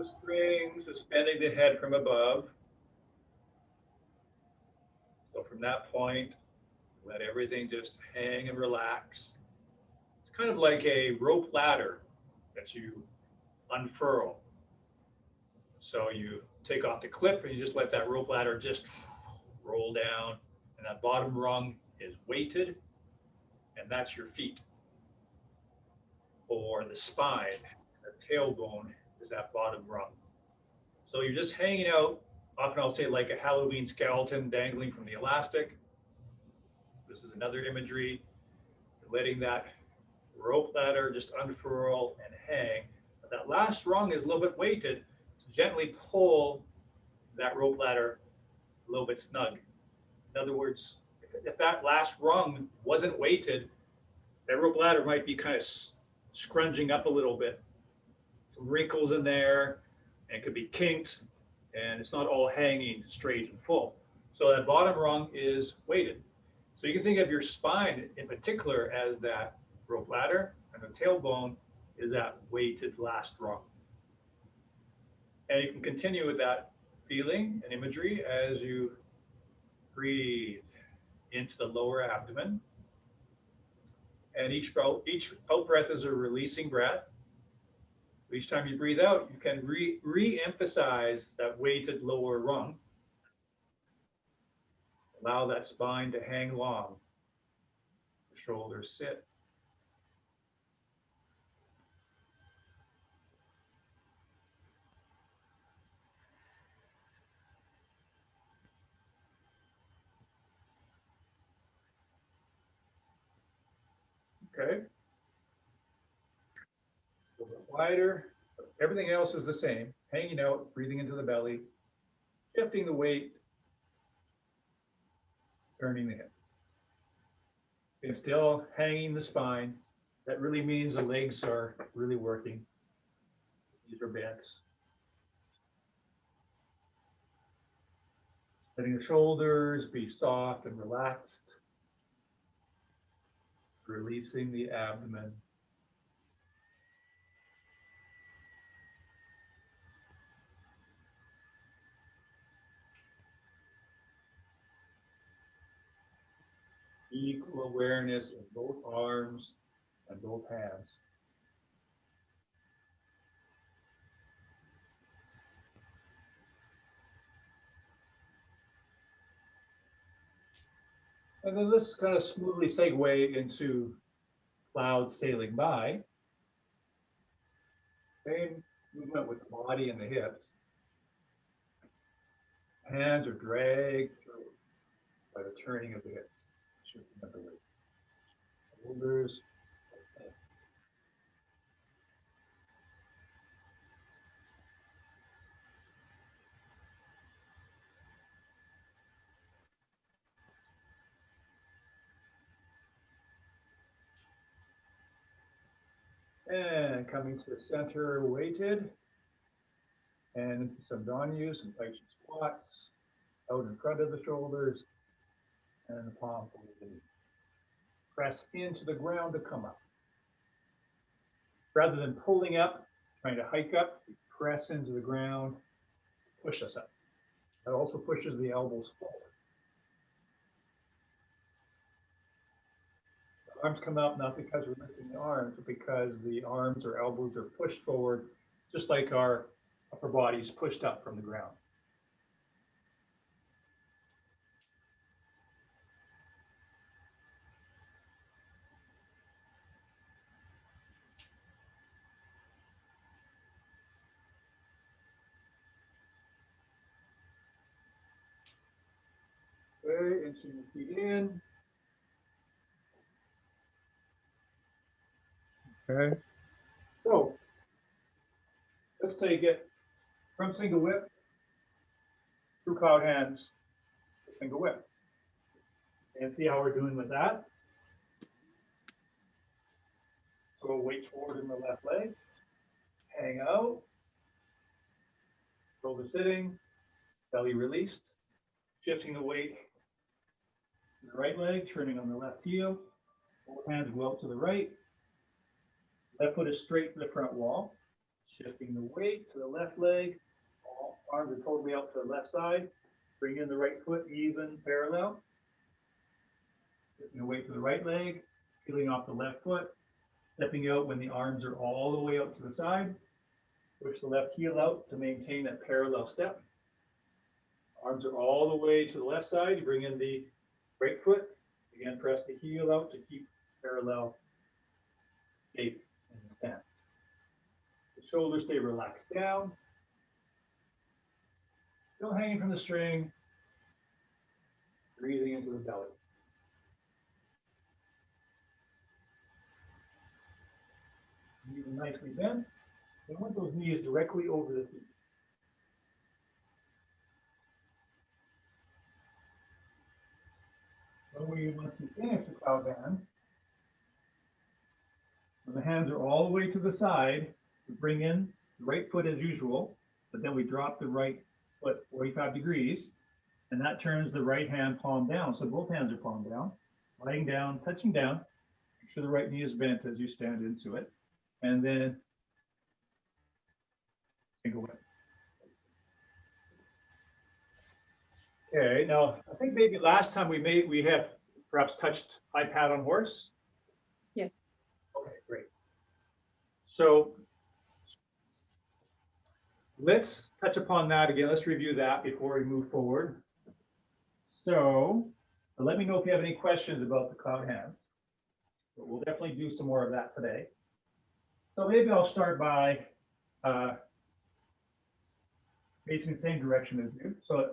the string, suspending the head from above. So from that point, let everything just hang and relax. It's kind of like a rope ladder that you unfurl. So you take off the clip and you just let that rope ladder just roll down, and that bottom rung is weighted, and that's your feet. Or the spine, the tailbone is that bottom rung. So you're just hanging out, often I'll say like a Halloween skeleton dangling from the elastic. This is another imagery, letting that rope ladder just unfurl and hang. But that last rung is a little bit weighted to gently pull that rope ladder a little bit snug. In other words, if that last rung wasn't weighted, that rope ladder might be kind of scrunging up a little bit. Some wrinkles in there, and it could be kinked, and it's not all hanging straight and full. So that bottom rung is weighted. So you can think of your spine in particular as that rope ladder, and the tailbone is that weighted last rung. And you can continue with that feeling and imagery as you breathe into the lower abdomen. And each out breath is a releasing breath. So each time you breathe out, you can re-emphasize that weighted lower rung. Allow that spine to hang long. The shoulders sit. Okay. A little bit wider. Everything else is the same. Hanging out, breathing into the belly, shifting the weight, turning the hip. And still hanging the spine. That really means the legs are really working. These are bent. Letting the shoulders be soft and relaxed. Releasing the abdomen. Equal awareness in both arms and both hands. And then let's kind of smoothly segue into clouds sailing by. Same movement with the body and the hips. Hands are dragged through by the turning of the hips, shifting of the weight. Shoulders. And coming to the center, weighted. And into some Danu, some Tai Chi squats, out in front of the shoulders, and the palm to the knee. Press into the ground to come up. Rather than pulling up, trying to hike up, we press into the ground, push us up. That also pushes the elbows forward. The arms come up not because we're lifting the arms, but because the arms or elbows are pushed forward, just like our upper body is pushed up from the ground. Okay, inching the feet in. Okay. So let's take it from single whip through cloud hands to single whip. And see how we're doing with that. So weight forward in the left leg, hang out, shoulder sitting, belly released, shifting the weight to the right leg, turning on the left heel, both hands go out to the right, left foot is straight to the front wall, Shifting the weight to the left leg. All arms are totally out to the left side. Bring in the right foot even parallel. Shifting the weight to the right leg. Peeling off the left foot. Stepping out when the arms are all the way out to the side. Push the left heel out to maintain that parallel step. Arms are all the way to the left side. You bring in the right foot. Again, press the heel out to keep parallel shape in the stance. The shoulders stay relaxed down. Still hanging from the string. Breathing into the belly. Knees are nicely bent. You want those knees directly over the feet. When we want to finish the cloud hands, when the hands are all the way to the side, we bring in the right foot as usual, but then we drop the right foot 45 degrees, and that turns the right hand palm down. So both hands are palm down, lying down, touching down. Make sure the right knee is bent as you stand into it, and then single whip. Okay, now I think maybe last time we had perhaps touched high pad on horse. Yeah. Okay, great. So let's touch upon that again. Let's review that before we move forward. So let me know if you have any questions about the cloud hand. But we'll definitely do some more of that today. So maybe I'll start by facing the same direction as you. So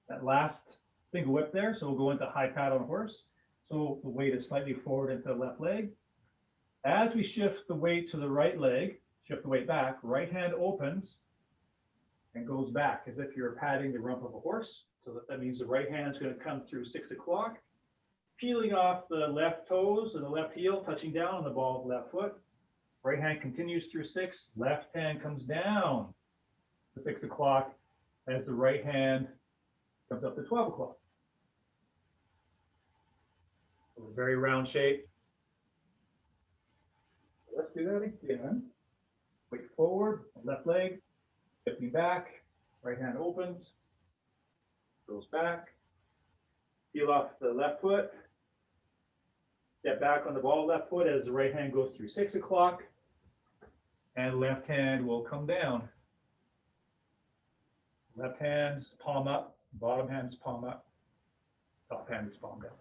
that last single whip there. So we'll go into high pad on horse. So the weight is slightly forward into the left leg. As we shift the weight to the right leg, shift the weight back, right hand opens and goes back as if you're patting the rump of a horse. So that means the right hand is going to come through 6 o'clock, peeling off the left toes and the left heel, touching down on the ball of the left foot. Right hand continues through 6, left hand comes down to 6 o'clock as the right hand comes up to 12 o'clock. So a very round shape. Let's do that again. Weight forward, left leg, shifting back, right hand opens, goes back, peel off the left foot, step back on the ball left foot as the right hand goes through 6 o'clock, and left hand will come down. Left hand, palm up, bottom hand is palm up, top hand is palm down.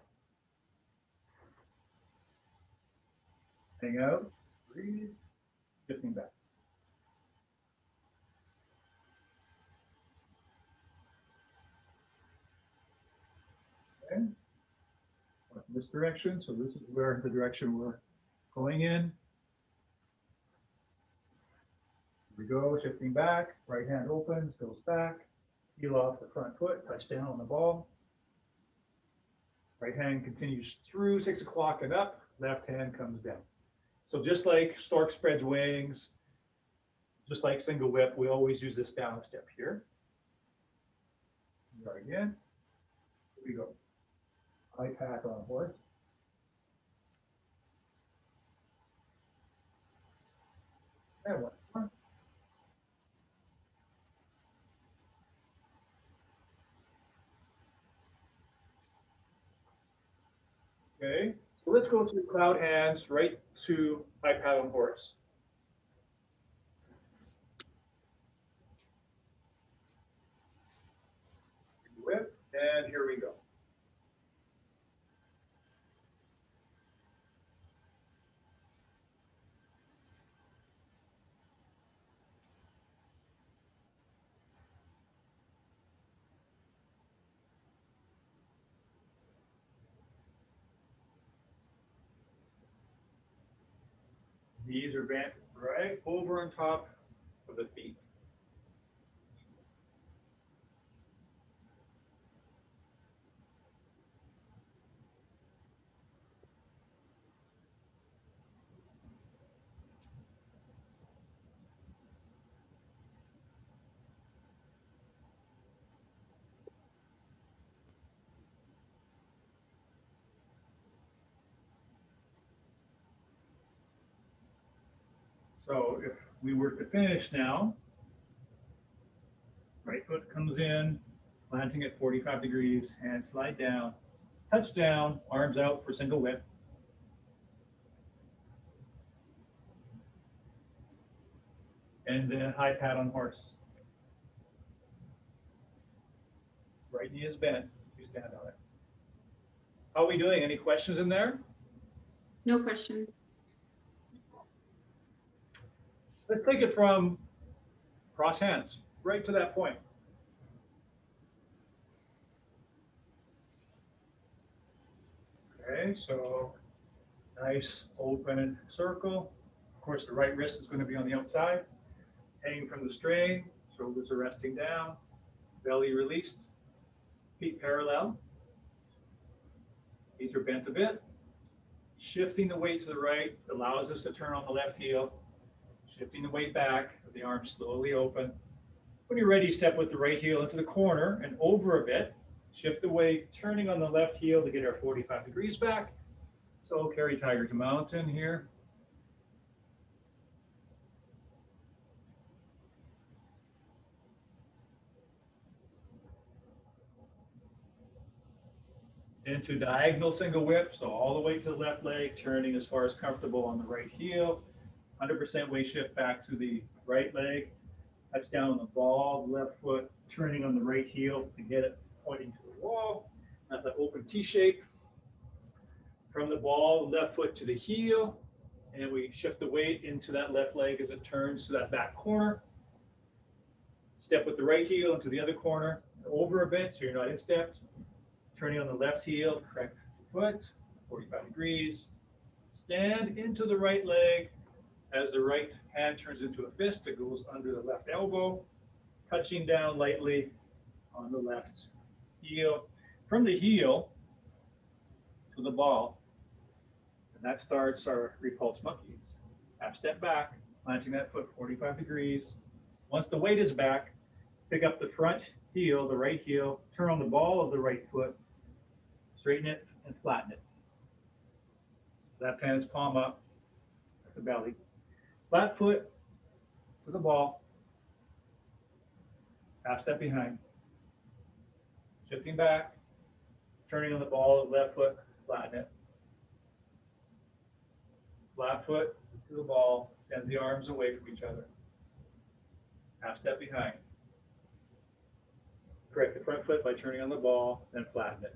Hang out, breathe, shifting back. Okay. This direction, so this is where the direction we're going in. Here we go, shifting back, right hand opens, goes back, heel off the front foot, touch down on the ball. Right hand continues through 6 o'clock and up, left hand comes down. So just like stork spreads wings, just like single whip, we always use this balance step here. Right again, here we go. High pack on horse. And one more. Okay, so let's go through cloud hands right to high pad on horse. Whip, and here we go. Knees are bent right over on top of the feet. So if we were to finish now, right foot comes in, planting at 45 degrees, hand slide down, touch down, arms out for single whip. And then high pat on horse. Right knee is bent, you stand on it. How are we doing? Any questions in there? No questions. Let's take it from cross hands, right to that point. Okay, so nice open circle. Of course, the right wrist is going to be on the outside, hanging from the string, shoulders are resting down, belly released, feet parallel. Knees are bent a bit. Shifting the weight to the right allows us to turn on the left heel, shifting the weight back as the arms slowly open. When you're ready, step with the right heel into the corner and over a bit. Shift the weight, turning on the left heel to get our 45 degrees back. So carry tiger to mountain here. Into diagonal single whip, so all the way to the left leg, turning as far as comfortable on the right heel. 100% weight shift back to the right leg. Touch down on the ball, left foot, turning on the right heel to get it pointing to the wall. That's an open T shape. From the ball, left foot to the heel, and we shift the weight into that left leg as it turns to that back corner. Step with the right heel into the other corner, over a bit so you're not in step. Turning on the left heel, correct foot, 45 degrees. Stand into the right leg as the right hand turns into a fist that goes under the left elbow, touching down lightly on the left heel. From the heel to the ball, and that starts our repulse monkeys. Half step back, planting that foot 45 degrees. Once the weight is back, pick up the front heel, the right heel, turn on the ball of the right foot, straighten it and flatten it. Left hand's palm up at the belly. Flat foot to the ball. Half step behind. Shifting back, turning on the ball of left foot, flatten it. Flat foot to the ball, sends the arms away from each other. Half step behind. Correct the front foot by turning on the ball, then flatten it.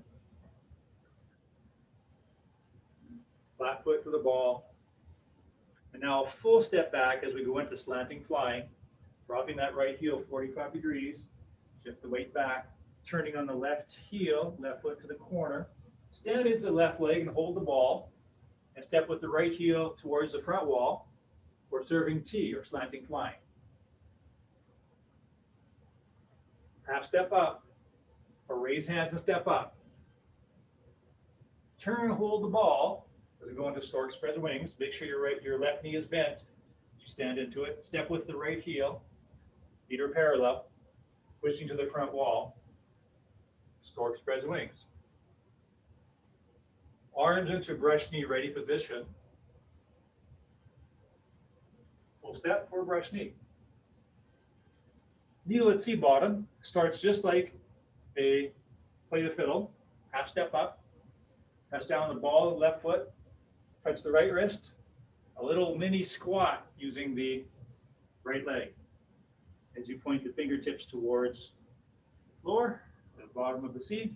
Flat foot to the ball. And now a full step back as we go into slanting flying, dropping that right heel 45 degrees, shift the weight back, turning on the left heel, left foot to the corner, stand into the left leg and hold the ball, and step with the right heel towards the front wall, or serving T or slanting flying. Half step up, or raise hands and step up. Turn and hold the ball as we go into stork spread the wings. Make sure your left knee is bent. You stand into it. Step with the right heel. Feet are parallel. Pushing to the front wall. Stork spreads wings. Arms into brush knee ready position. Full step for brush knee. Needle at C bottom starts just like a play the fiddle. Half step up. Touch down the ball of the left foot. Touch the right wrist. A little mini squat using the right leg as you point the fingertips towards the floor, the bottom of the C.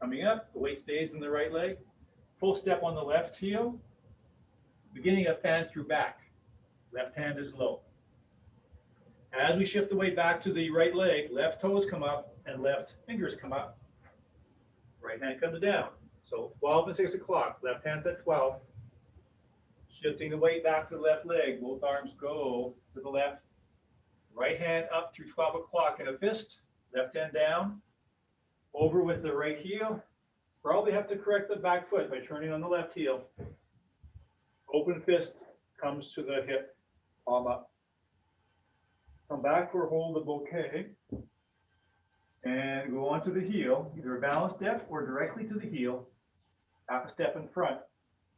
Coming up, the weight stays in the right leg. Full step on the left heel. Beginning a fan through back. Left hand is low. As we shift the weight back to the right leg, left toes come up and left fingers come up. Right hand comes down. So 12 and 6 o'clock, left hand's at 12. Shifting the weight back to the left leg, both arms go to the left. Right hand up through 12 o'clock in a fist, left hand down. Over with the right heel. Probably have to correct the back foot by turning on the left heel. Open fist comes to the hip, palm up. Come back or hold the bouquet. And go onto the heel, either a balance step or directly to the heel. Half a step in front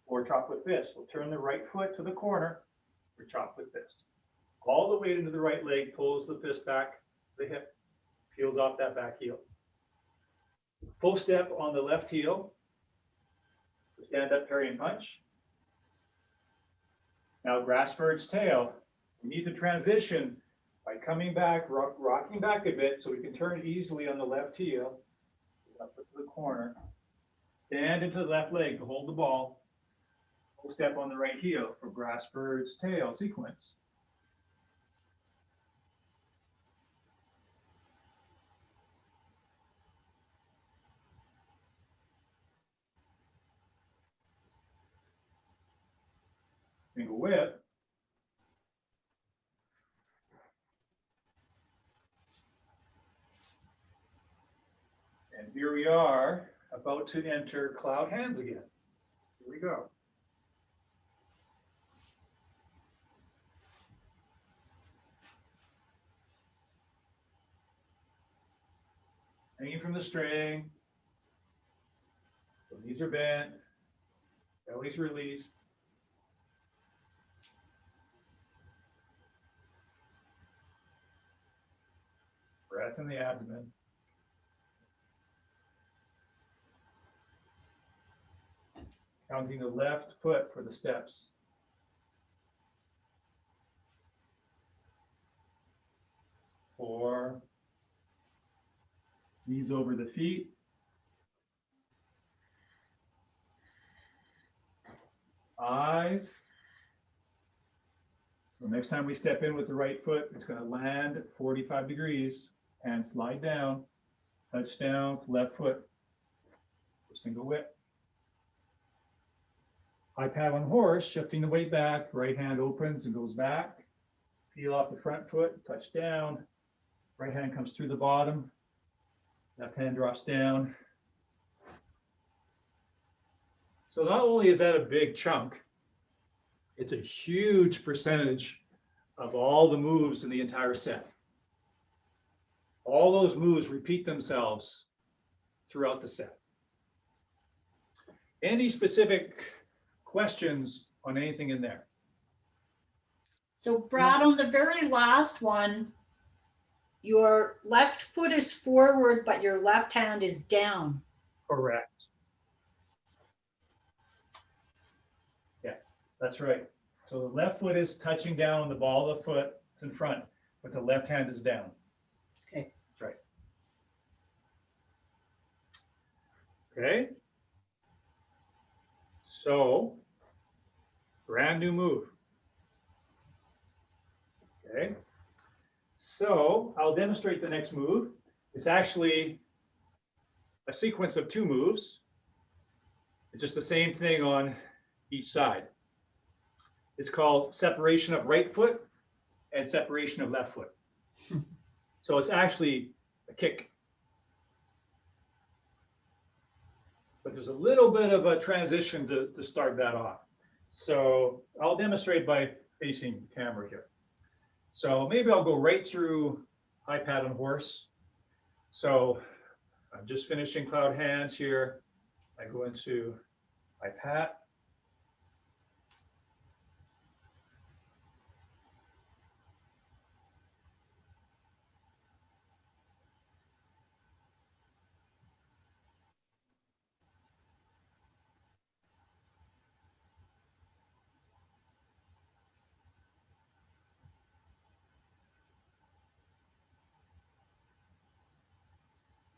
or chocolate fist. So turn the right foot to the corner, your chocolate fist. All the weight into the right leg, pulls the fist back, the hip, peels off that back heel. Full step on the left heel, stand up parry and punch. Now grass bird's tail. We need to transition by coming back, rocking back a bit so we can turn easily on the left heel, up to the corner, stand into the left leg to hold the ball, full step on the right heel for grass bird's tail sequence. Single whip. And here we are about to enter cloud hands again. Here we go. Hanging from the string. So knees are bent, belly's released. Breath in the abdomen. Counting the left foot for the steps. Four. Knees over the feet. Five. So next time we step in with the right foot, it's going to land at 45 degrees and slide down, touch down with left foot for single whip. High pat on horse, shifting the weight back, right hand opens and goes back. Peel off the front foot, touch down. Right hand comes through the bottom. Left hand drops down. So not only is that a big chunk, it's a huge percentage of all the moves in the entire set. All those moves repeat themselves throughout the set. Any specific questions on anything in there? So Brad, on the very last one, your left foot is forward, but your left hand is down. Correct. Yeah, that's right. So the left foot is touching down on the ball of the foot. It's in front, but the left hand is down. Okay. That's right. Okay. So, brand new move. Okay. So I'll demonstrate the next move. It's actually a sequence of two moves. It's just the same thing on each side. It's called separation of right foot and separation of left foot. So it's actually a kick. But there's a little bit of a transition to start that off. So I'll demonstrate by facing the camera here. So maybe I'll go right through high pat on horse. So I'm just finishing cloud hands here. I go into high pat.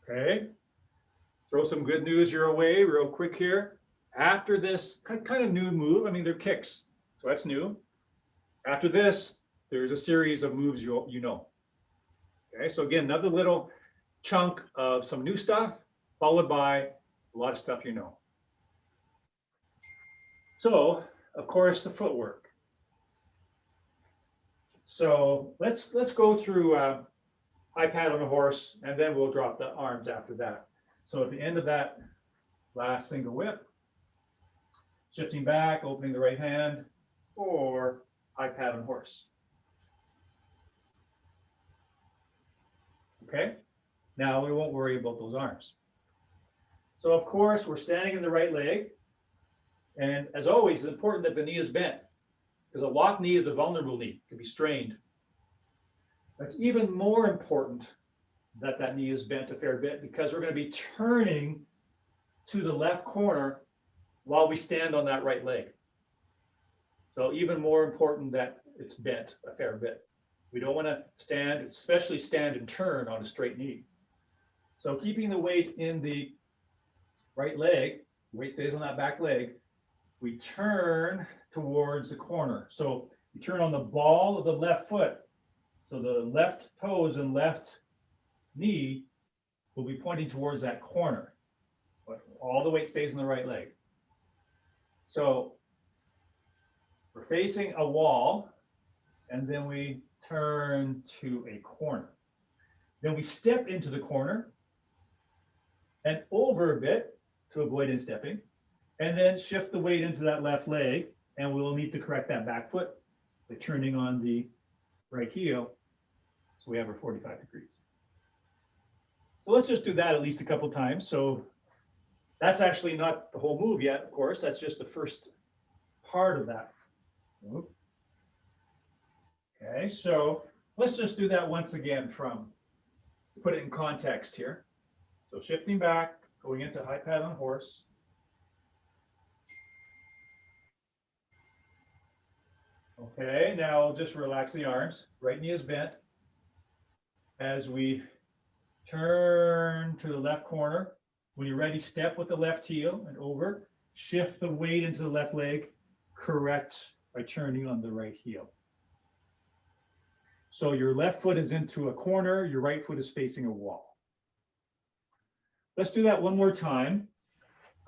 Okay, throw some good news your way real quick here. After this kind of new move, I mean, they're kicks, so that's new. After this, there's a series of moves you know. Okay, so again, another little chunk of some new stuff, followed by a lot of stuff you know. So, of course, the footwork. So let's go through high pat on a horse, and then we'll drop the arms after that. So at the end of that last single whip, shifting back, opening the right hand, or high pat on horse. Okay, now we won't worry about those arms. So of course, we're standing in the right leg. And as always, it's important that the knee is bent. because a locked knee is a vulnerable knee, it can be strained. It's even more important that that knee is bent a fair bit because we're going to be turning to the left corner while we stand on that right leg. So even more important that it's bent a fair bit. We don't want to stand, especially stand and turn on a straight knee. So keeping the weight in the right leg, weight stays on that back leg, we turn towards the corner. So you turn on the ball of the left foot. So the left toes and left knee will be pointing towards that corner, but all the weight stays in the right leg. So we're facing a wall, and then we turn to a corner. Then we step into the corner and over a bit to avoid instepping, and then shift the weight into that left leg, and we'll need to correct that back foot by turning on the right heel. So we have our 45 degrees. So let's just do that at least a couple times. So that's actually not the whole move yet, of course. That's just the first part of that move. Okay, so let's just do that once again from, put it in context here. So shifting back, going into high pad on horse. Okay, now just relax the arms. Right knee is bent. As we turn to the left corner, when you're ready, step with the left heel and over. Shift the weight into the left leg. Correct by turning on the right heel. So your left foot is into a corner, your right foot is facing a wall. Let's do that one more time.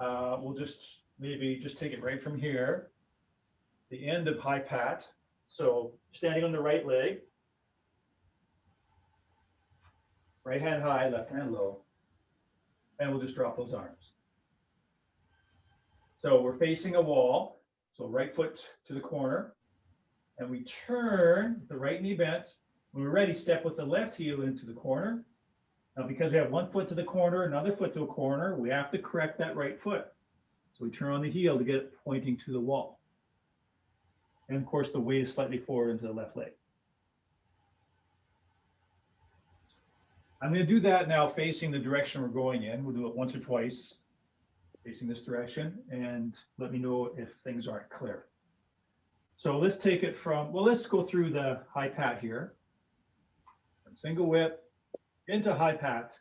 We'll just maybe just take it right from here. The end of high pat. So standing on the right leg. Right hand high, left hand low. And we'll just drop those arms. So we're facing a wall. So right foot to the corner. And we turn the right knee bent. When we're ready, step with the left heel into the corner. Now, because we have one foot to the corner, another foot to a corner, we have to correct that right foot. So we turn on the heel to get it pointing to the wall. And of course, the weight is slightly forward into the left leg. I'm going to do that now facing the direction we're going in. We'll do it once or twice, facing this direction, and let me know if things aren't clear. So let's take it from, well, let's go through the high pat here. From single whip into high pat.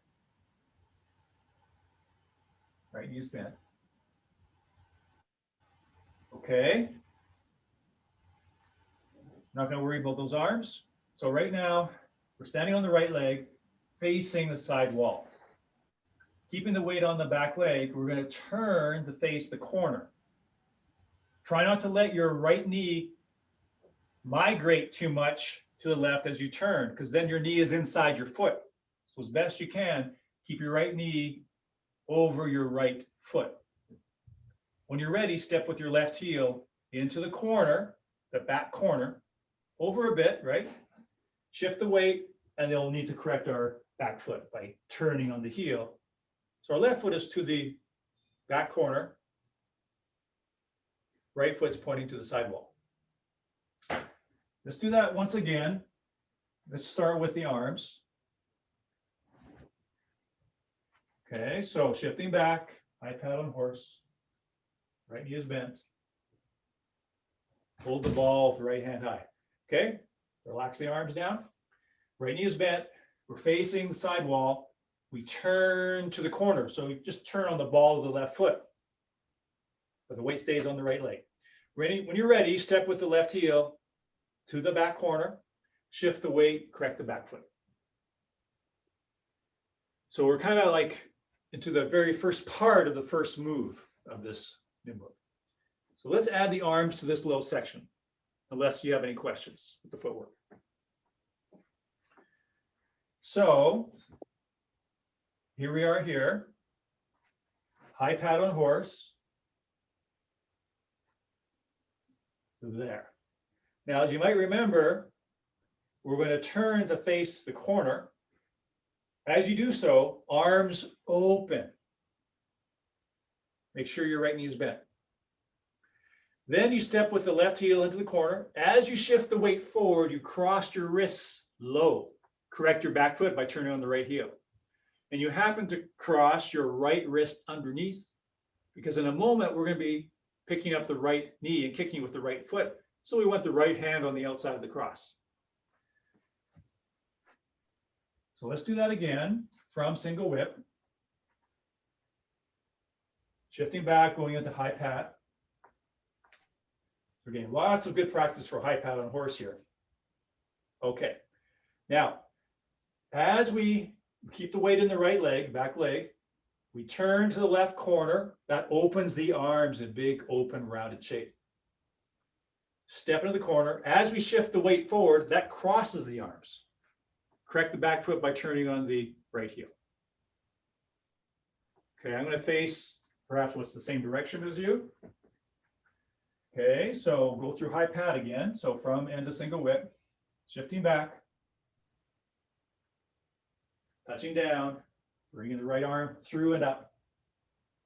Right knee is bent. Okay. Not going to worry about those arms. So right now, we're standing on the right leg, facing the side wall. Keeping the weight on the back leg, we're going to turn to face the corner. Try not to let your right knee migrate too much to the left as you turn, because then your knee is inside your foot. So as best you can, keep your right knee over your right foot. When you're ready, step with your left heel into the corner, the back corner, over a bit, right? Shift the weight, and then we'll need to correct our back foot by turning on the heel. So our left foot is to the back corner. Right foot's pointing to the sidewall. Let's do that once again. Let's start with the arms. Okay, so shifting back, high pat on horse. Right knee is bent. Hold the ball with the right hand high. Okay, relax the arms down. Right knee is bent. We're facing the sidewall. We turn to the corner. So we just turn on the ball of the left foot, but the weight stays on the right leg. Ready? When you're ready, step with the left heel to the back corner, shift the weight, correct the back foot. So we're kind of like into the very first part of the first move of this new move. So let's add the arms to this little section, unless you have any questions with the footwork. So here we are here, high pat on horse, there. Now, as you might remember, we're going to turn to face the corner. As you do so, arms open. Make sure your right knee is bent. Then you step with the left heel into the corner. As you shift the weight forward, you cross your wrists low. Correct your back foot by turning on the right heel. And you happen to cross your right wrist underneath, because in a moment, we're going to be picking up the right knee and kicking with the right foot. So we want the right hand on the outside of the cross. So let's do that again from single whip. Shifting back, going into high pat. We're getting lots of good practice for high pat on horse here. Okay. Now, as we keep the weight in the right leg, back leg, we turn to the left corner. That opens the arms in big, open, rounded shape. Step into the corner. As we shift the weight forward, that crosses the arms. Correct the back foot by turning on the right heel. Okay, I'm going to face perhaps what's the same direction as you. Okay, so go through high pat again. So from end to single whip, shifting back, touching down, bringing the right arm through and up,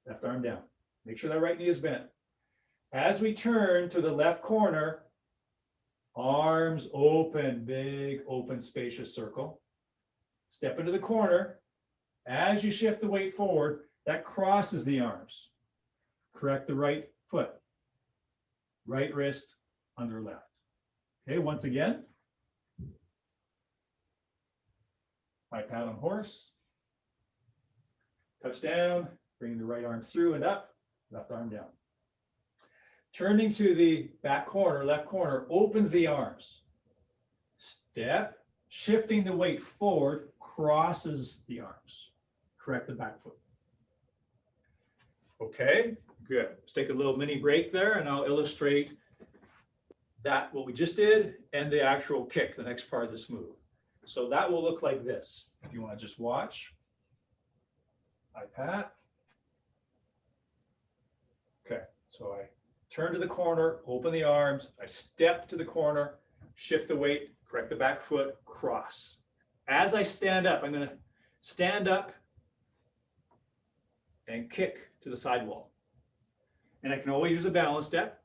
left arm down. Make sure that right knee is bent. As we turn to the left corner, arms open, big, open, spacious circle. Step into the corner. As you shift the weight forward, that crosses the arms. Correct the right foot. Right wrist under left. Okay, once again. High pat on horse. Touch down, bring the right arm through and up, left arm down. Turning to the back corner, left corner, opens the arms. Step, shifting the weight forward, crosses the arms. Correct the back foot. Okay, good. Let's take a little mini break there and I'll illustrate that, what we just did, and the actual kick, the next part of this move. So that will look like this. If you want to just watch. High pat. Okay, so I turn to the corner, open the arms, I step to the corner, shift the weight, correct the back foot, cross. As I stand up, I'm going to stand up and kick to the sidewall. And I can always use a balance step.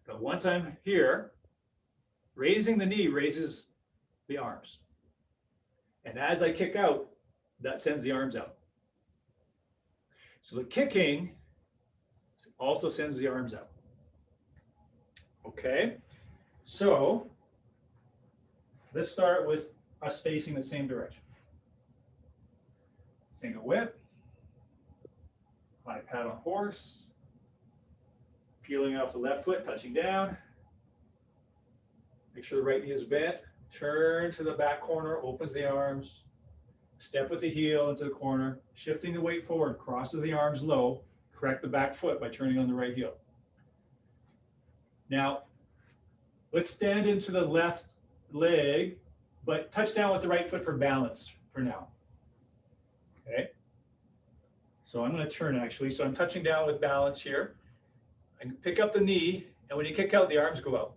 But once I'm here, raising the knee raises the arms. And as I kick out, that sends the arms out. So the kicking also sends the arms out. Okay, so let's start with us facing the same direction. Single whip, high pat on horse, peeling off the left foot, touching down. Make sure the right knee is bent. Turn to the back corner, opens the arms. Step with the heel into the corner, shifting the weight forward, crosses the arms low, correct the back foot by turning on the right heel. Now, let's stand into the left leg, but touch down with the right foot for balance for now. Okay. So I'm going to turn actually. So I'm touching down with balance here. I can pick up the knee, and when you kick out, the arms go out.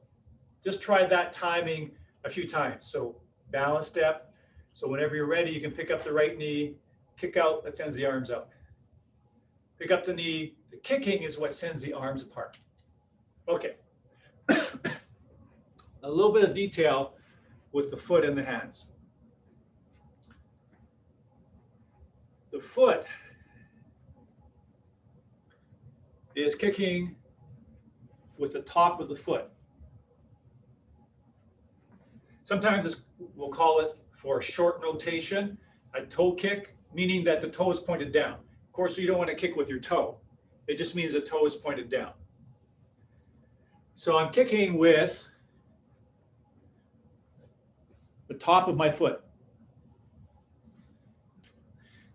Just try that timing a few times. So balance step. So whenever you're ready, you can pick up the right knee, kick out, that sends the arms out. Pick up the knee. The kicking is what sends the arms apart. Okay. A little bit of detail with the foot and the hands. The foot is kicking with the top of the foot. Sometimes we'll call it, for a short notation, a toe kick, meaning that the toe is pointed down. Of course, you don't want to kick with your toe. It just means the toe is pointed down. So I'm kicking with the top of my foot.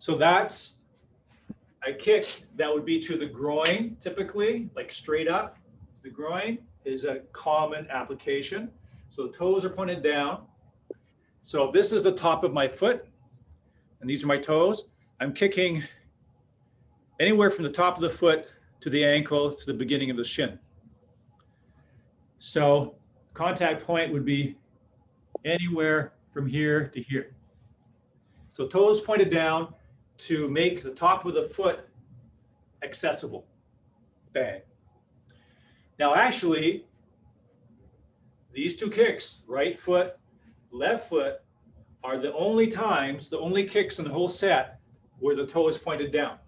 So that's a kick that would be to the groin, typically, like straight up. The groin is a common application. So the toes are pointed down. So this is the top of my foot, and these are my toes. I'm kicking anywhere from the top of the foot to the ankle to the beginning of the shin. So contact point would be anywhere from here to here. So toes pointed down to make the top of the foot accessible. Bang. Now, actually, these two kicks, right foot, left foot, are the only times, the only kicks in the whole set where the toe is pointed down.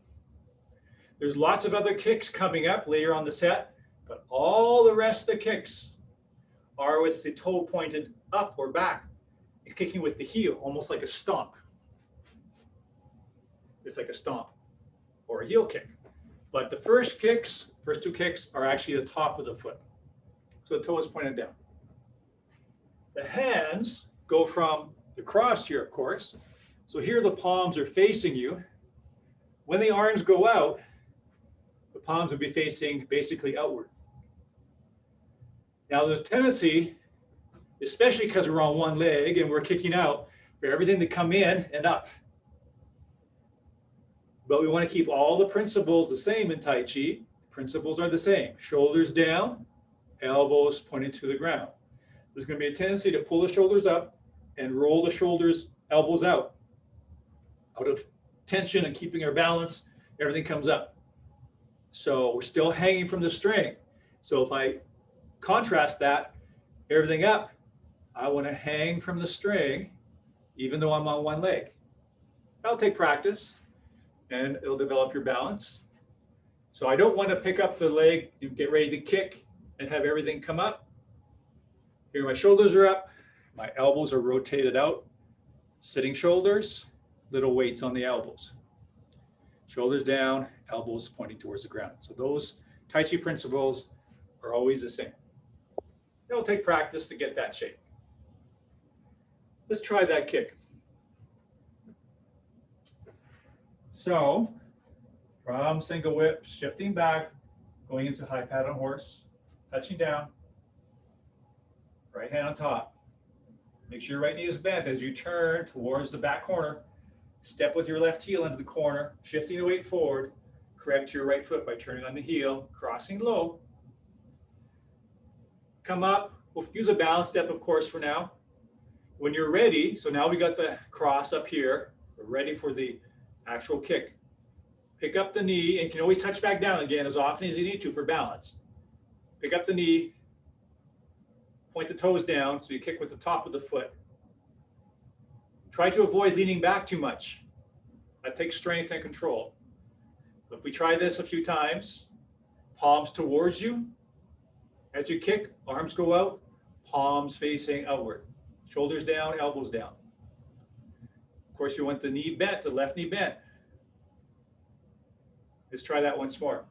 There's lots of other kicks coming up later on the set, but all the rest of the kicks are with the toe pointed up or back. It's kicking with the heel, almost like a stomp. It's like a stomp or a heel kick. But the first two kicks are actually the top of the foot. So the toe is pointed down. The hands go from the cross here, of course. So here the palms are facing you. When the arms go out, the palms will be facing basically outward. Now there's a tendency, especially because we're on one leg and we're kicking out, for everything to come in and up. But we want to keep all the principles the same in Tai Chi. Principles are the same. Shoulders down, elbows pointing to the ground. There's going to be a tendency to pull the shoulders up and roll the shoulders, elbows out of tension and keeping our balance. Everything comes up. So we're still hanging from the string. So if I contrast that, everything up, I want to hang from the string, even though I'm on one leg. That'll take practice and it'll develop your balance. So I don't want to pick up the leg and get ready to kick and have everything come up. Here my shoulders are up, my elbows are rotated out, sitting shoulders, little weights on the elbows. Shoulders down, elbows pointing towards the ground. So those Tai Chi principles are always the same. It'll take practice to get that shape. Let's try that kick. So from single whip, shifting back, going into high pat on horse, touching down, right hand on top. Make sure your right knee is bent as you turn towards the back corner. Step with your left heel into the corner, shifting the weight forward. Correct your right foot by turning on the heel, crossing low. Come up. We'll use a balance step, of course, for now. When you're ready, so now we got the cross up here. We're ready for the actual kick. Pick up the knee, and you can always touch back down again as often as you need to for balance. Pick up the knee, point the toes down so you kick with the top of the foot. Try to avoid leaning back too much. That takes strength and control. If we try this a few times, palms towards you. As you kick, arms go out, palms facing outward. Shoulders down, elbows down. Of course, you want the knee bent, the left knee bent. Let's try that once more.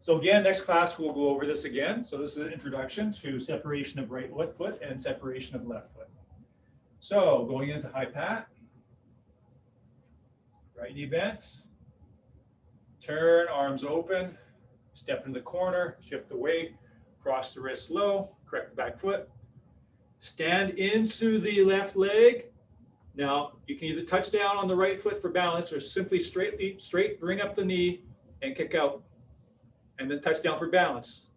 So again, next class, we'll go over this again. So this is an introduction to separation of right foot and separation of left foot. So going into high pat, right knee bent, turn, arms open, step into the corner, shift the weight, cross the wrist low, correct the back foot, stand into the left leg. Now you can either touch down on the right foot for balance or simply straight bring up the knee and kick out and then touch down for balance.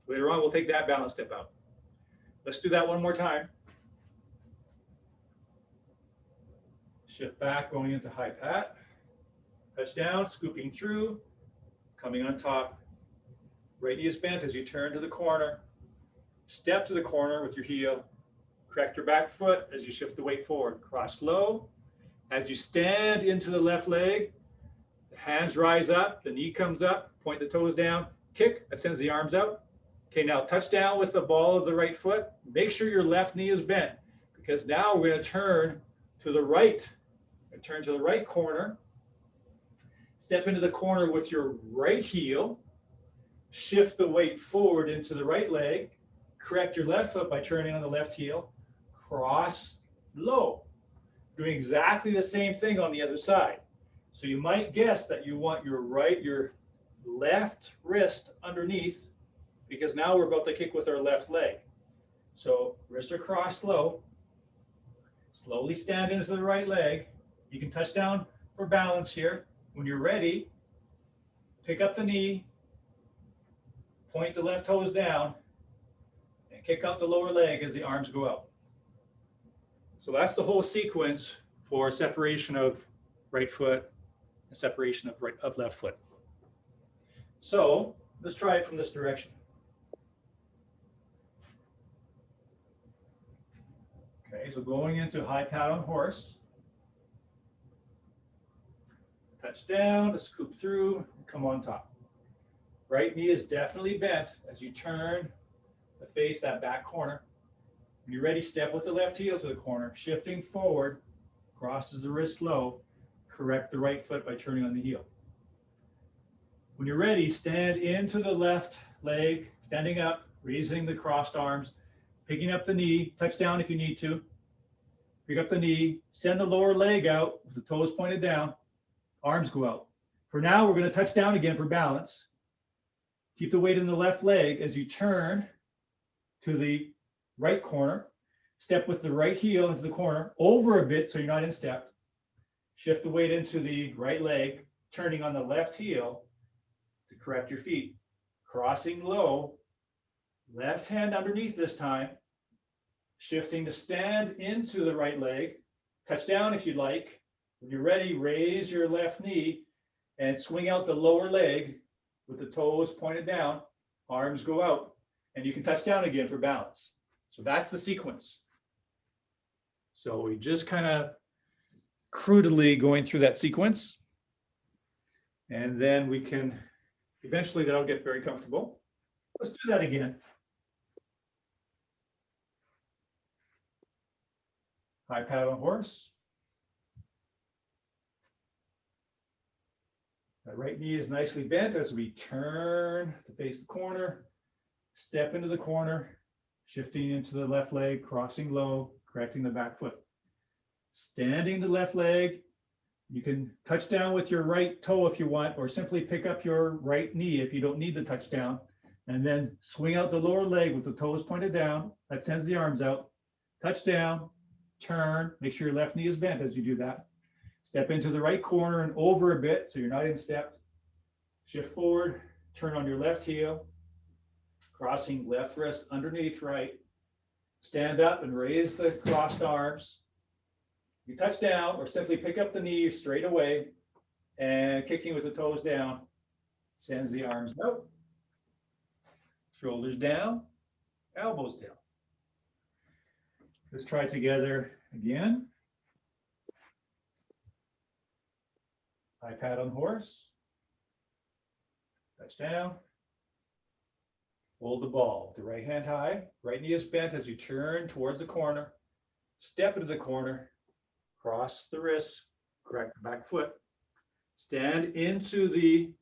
Later on, we'll take that balance step out. Let's do that one more time. Shift back, going into high pat. Touch down, scooping through, coming on top. Right knee is bent as you turn to the corner. Step to the corner with your heel. Correct your back foot as you shift the weight forward. Cross low. As you stand into the left leg, the hands rise up, the knee comes up, point the toes down, kick, that sends the arms out. Okay, now touch down with the ball of the right foot. Make sure your left knee is bent because now we're going to turn to the right. Turn to the right corner. Step into the corner with your right heel. Shift the weight forward into the right leg. Correct your left foot by turning on the left heel. Cross low. Doing exactly the same thing on the other side. So you might guess that you want your left wrist underneath because now we're about to kick with our left leg. So wrists are crossed low. Slowly stand into the right leg. You can touch down for balance here. When you're ready, pick up the knee, point the left toes down, and kick out the lower leg as the arms go out. So that's the whole sequence for separation of right foot and separation of left foot. So Let's try it from this direction. Okay, so going into high pat on horse. Touch down to scoop through, come on top. Right knee is definitely bent as you turn to face that back corner. When you're ready, step with the left heel to the corner, shifting forward, crosses the wrist low, correct the right foot by turning on the heel. When you're ready, stand into the left leg, standing up, raising the crossed arms, picking up the knee, touch down if you need to. Pick up the knee, send the lower leg out with the toes pointed down, arms go out. For now, we're going to touch down again for balance. Keep the weight in the left leg as you turn to the right corner. Step with the right heel into the corner, over a bit so you're not in step. Shift the weight into the right leg, turning on the left heel to correct your feet. Crossing low, left hand underneath this time. Shifting to stand into the right leg. Touch down if you like. When you're ready, raise your left knee and swing out the lower leg with the toes pointed down, arms go out, and you can touch down again for balance. So that's the sequence. So we just kind of crudely going through that sequence. And then we can, eventually that'll get very comfortable. Let's do that again. High pat on horse. That right knee is nicely bent as we turn to face the corner, step into the corner, shifting into the left leg, crossing low, correcting the back foot. Standing the left leg, you can touch down with your right toe if you want, or simply pick up your right knee if you don't need the touchdown, and then swing out the lower leg with the toes pointed down. That sends the arms out. Touch down, turn, make sure your left knee is bent as you do that. Step into the right corner and over a bit so you're not in step. Shift forward, turn on your left heel, crossing left wrist underneath right. Stand up and raise the crossed arms. You touch down or simply pick up the knee straight away and kicking with the toes down sends the arms out. Shoulders down, elbows down. Let's try together again. High pat on horse. Touch down. Hold the ball with the right hand high. Right knee is bent as you turn towards the corner. Step into the corner. Cross the wrist. Correct the back foot. Stand into the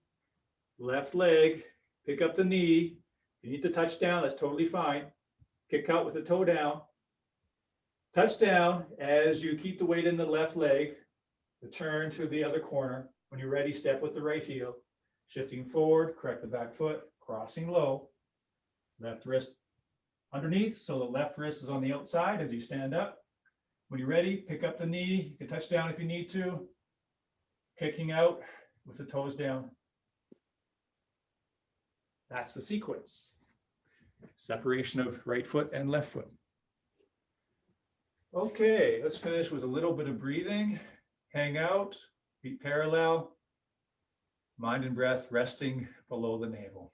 left leg. Pick up the knee. If you need to touch down, that's totally fine. Kick out with the toe down. Touch down as you keep the weight in the left leg. Turn to the other corner. When you're ready, step with the right heel. Shifting forward, correct the back foot, crossing low. Left wrist underneath, so the left wrist is on the outside as you stand up. When you're ready, pick up the knee. You can touch down if you need to. Kicking out with the toes down. That's the sequence. Separation of right foot and left foot. Okay, let's finish with a little bit of breathing. Hang out, feet parallel, mind and breath resting below the navel.